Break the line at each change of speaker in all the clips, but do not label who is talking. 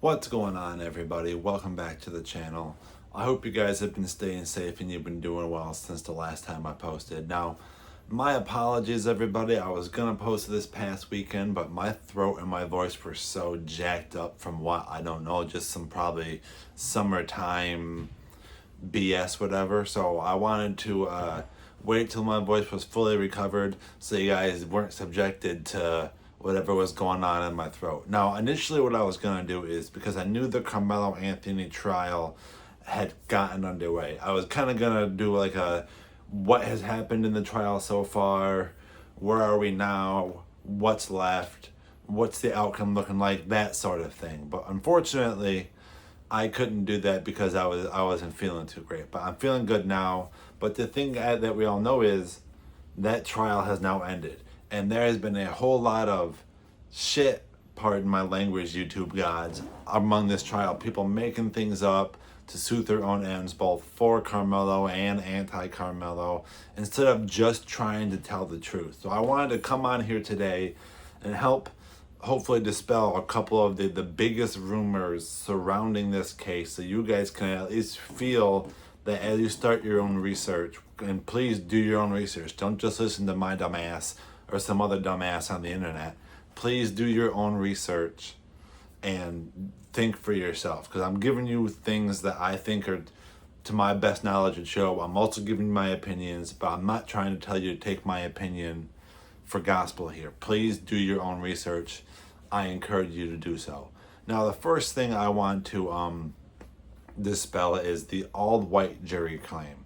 What's going on, everybody? Welcome back to the channel. I hope you guys have been staying safe and you've been doing well since the last time I posted. Now, my apologies, everybody. I was gonna post this past weekend, but my throat and my voice were so jacked up from what, I don't know, just some probably summertime BS, whatever. So I wanted to wait till my voice was fully recovered so you guys weren't subjected to whatever was going on in my throat. Now, initially what I was going to do is, because I knew the Karmelo Anthony trial had gotten underway, I was kind of going to do like a what has happened in the trial so far, where are we now, what's left, what's the outcome looking like, that sort of thing. But unfortunately, I couldn't do that because I wasn't feeling too great. But I'm feeling good now. But the thing that we all know is that trial has now ended. And there has been a whole lot of shit, pardon my language, YouTube gods, among this trial. People making things up to suit their own ends, both for Karmelo and anti-Karmelo, instead of just trying to tell the truth. So I wanted to come on here today and help hopefully dispel a couple of the biggest rumors surrounding this case, so you guys can at least feel that as you start your own research, and please do your own research. Don't just listen to my dumbass or some other dumbass on the internet. Please do your own research and think for yourself, because I'm giving you things that I think are to my best knowledge and show. I'm also giving you my opinions, but I'm not trying to tell you to take my opinion for gospel here. Please do your own research. I encourage you to do so. Now, the first thing I want to dispel is the all-white jury claim.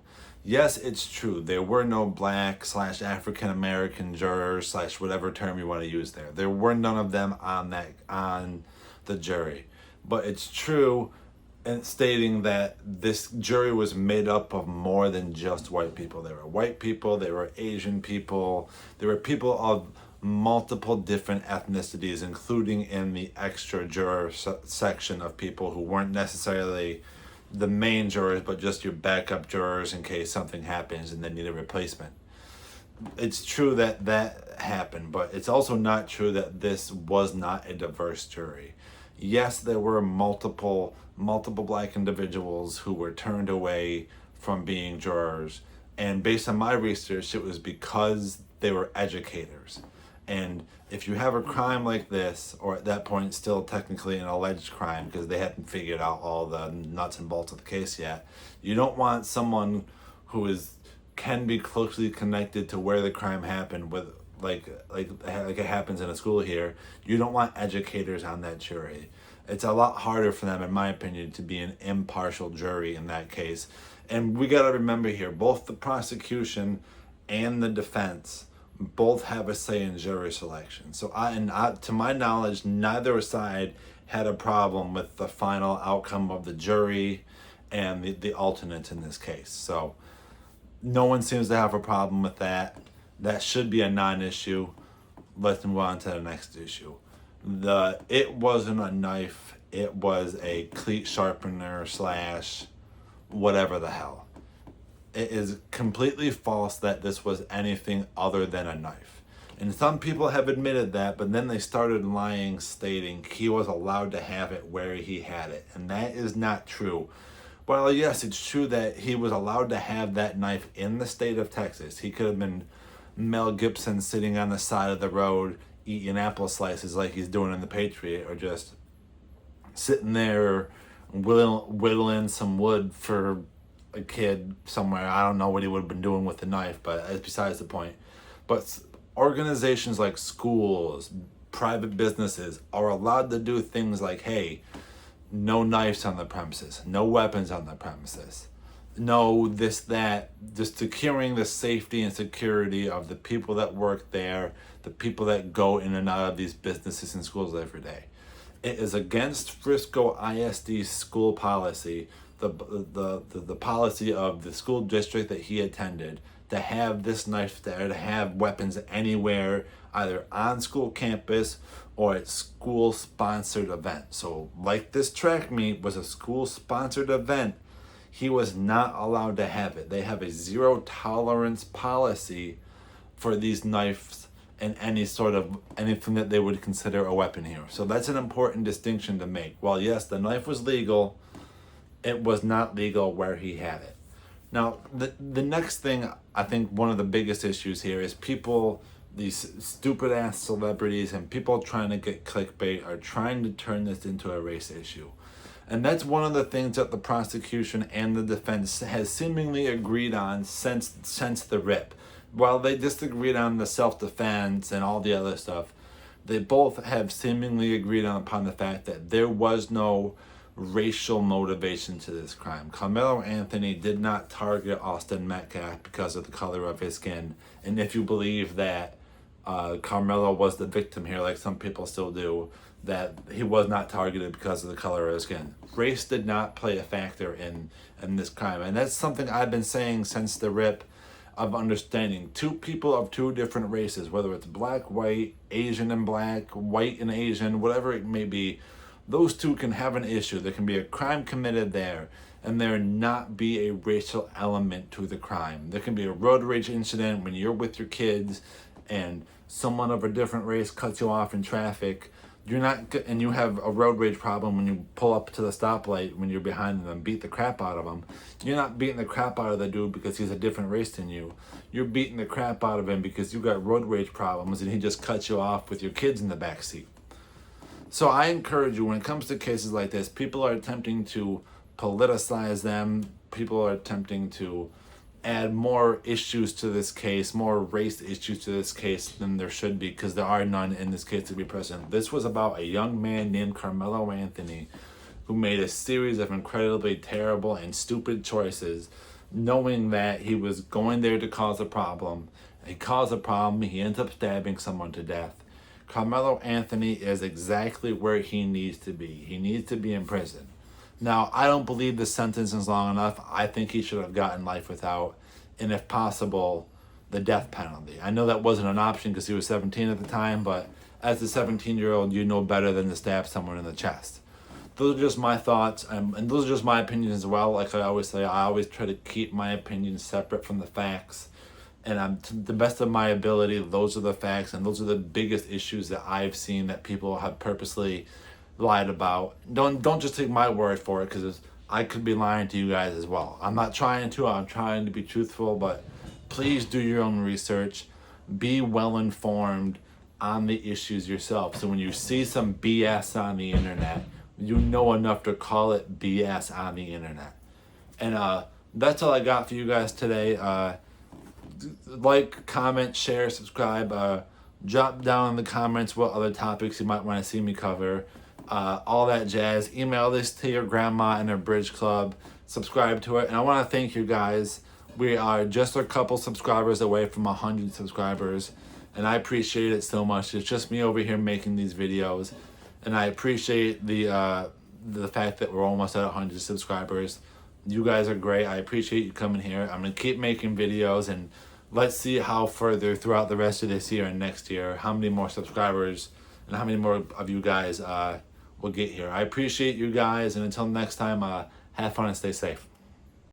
Yes, it's true. There were no black/African American jurors / whatever term you want to use there. There were none of them on the jury. But it's true in stating that this jury was made up of more than just white people. There were white people, there were Asian people, there were people of multiple different ethnicities, including in the extra juror section of people who weren't necessarily the main jurors, but just your backup jurors in case something happens and they need a replacement. It's true that that happened, but it's also not true that this was not a diverse jury. Yes, there were multiple black individuals who were turned away from being jurors, and based on my research, it was because they were educators. And if you have a crime like this, or at that point still technically an alleged crime because they hadn't figured out all the nuts and bolts of the case yet, you don't want someone who can be closely connected to where the crime happened with like it happens in a school here. You don't want educators on that jury. It's a lot harder for them, in my opinion, to be an impartial jury in that case. And we got to remember here, both the prosecution and the defense both have a say in jury selection. So to my knowledge, neither side had a problem with the final outcome of the jury and the alternates in this case. So no one seems to have a problem with that. That should be a non-issue. Let's move on to the next issue. It wasn't a knife, it was a cleat sharpener / whatever the hell. It is completely false that this was anything other than a knife. And some people have admitted that, but then they started lying, stating he was allowed to have it where he had it. And that is not true. Well, yes, it's true that he was allowed to have that knife in the state of Texas. He could have been Mel Gibson sitting on the side of the road eating apple slices like he's doing in The Patriot, or just sitting there whittling some wood for a kid somewhere. I don't know what he would have been doing with the knife, but that's besides the point. But organizations like schools, private businesses are allowed to do things like, hey, no knives on the premises, no weapons on the premises, no this, that, just securing the safety and security of the people that work there, the people that go in and out of these businesses and schools every day. It is against Frisco ISD school policy, the policy of the school district that he attended, to have this knife there, to have weapons anywhere, either on school campus or at school-sponsored events. So like this track meet was a school-sponsored event, he was not allowed to have it. They have a zero tolerance policy for these knives in anything that they would consider a weapon here. So that's an important distinction to make. While yes, the knife was legal, it was not legal where he had it. Now, the next thing, I think one of the biggest issues here is people, these stupid ass celebrities and people trying to get clickbait are trying to turn this into a race issue. And that's one of the things that the prosecution and the defense has seemingly agreed on since the rip. While they disagreed on the self-defense and all the other stuff, they both have seemingly agreed upon the fact that there was no racial motivation to this crime. Karmelo Anthony did not target Austin Metcalf because of the color of his skin. And if you believe that Karmelo was the victim here, like some people still do, that he was not targeted because of the color of his skin. Race did not play a factor in this crime. And that's something I've been saying since the rip, of understanding two people of two different races, whether it's black, white, Asian and black, white and Asian, whatever it may be, those two can have an issue. There can be a crime committed there and there not be a racial element to the crime. There can be a road rage incident when you're with your kids and someone of a different race cuts you off in traffic. And you have a road rage problem when you pull up to the stoplight when you're behind them, beat the crap out of them. You're not beating the crap out of the dude because he's a different race than you. You're beating the crap out of him because you got road rage problems and he just cuts you off with your kids in the back seat. So I encourage you, when it comes to cases like this, people are attempting to politicize them. People are attempting to add more issues to this case, more race issues to this case than there should be, because there are none in this case to be present. This was about a young man named Karmelo Anthony who made a series of incredibly terrible and stupid choices, knowing that he was going there to cause a problem. He caused a problem, he ends up stabbing someone to death. Karmelo Anthony is exactly where he needs to be. He needs to be in prison. Now, I don't believe the sentence is long enough. I think he should have gotten life without, and if possible, the death penalty. I know that wasn't an option because he was 17 at the time, but as a 17-year-old, you know better than to stab someone in the chest. Those are just my thoughts, and those are just my opinions as well. Like I always say, I always try to keep my opinions separate from the facts. And to the best of my ability, those are the facts, and those are the biggest issues that I've seen that people have purposely lied about. Don't just take my word for it, because I could be lying to you guys as well. I'm not trying to. I'm trying to be truthful, but please do your own research. Be well informed on the issues yourself. So when you see some BS on the internet, you know enough to call it BS on the internet. And that's all I got for you guys today. Like, comment, share, subscribe. Drop down in the comments what other topics you might want to see me cover. All that jazz. Email this to your grandma in her bridge club. Subscribe to it. And I want to thank you guys. We are just a couple subscribers away from 100 subscribers. And I appreciate it so much. It's just me over here making these videos. And I appreciate the fact that we're almost at 100 subscribers. You guys are great. I appreciate you coming here. I'm going to keep making videos. And let's see how further throughout the rest of this year and next year, how many more subscribers and how many more of you guys will get here. I appreciate you guys, and until next time, have fun and stay safe.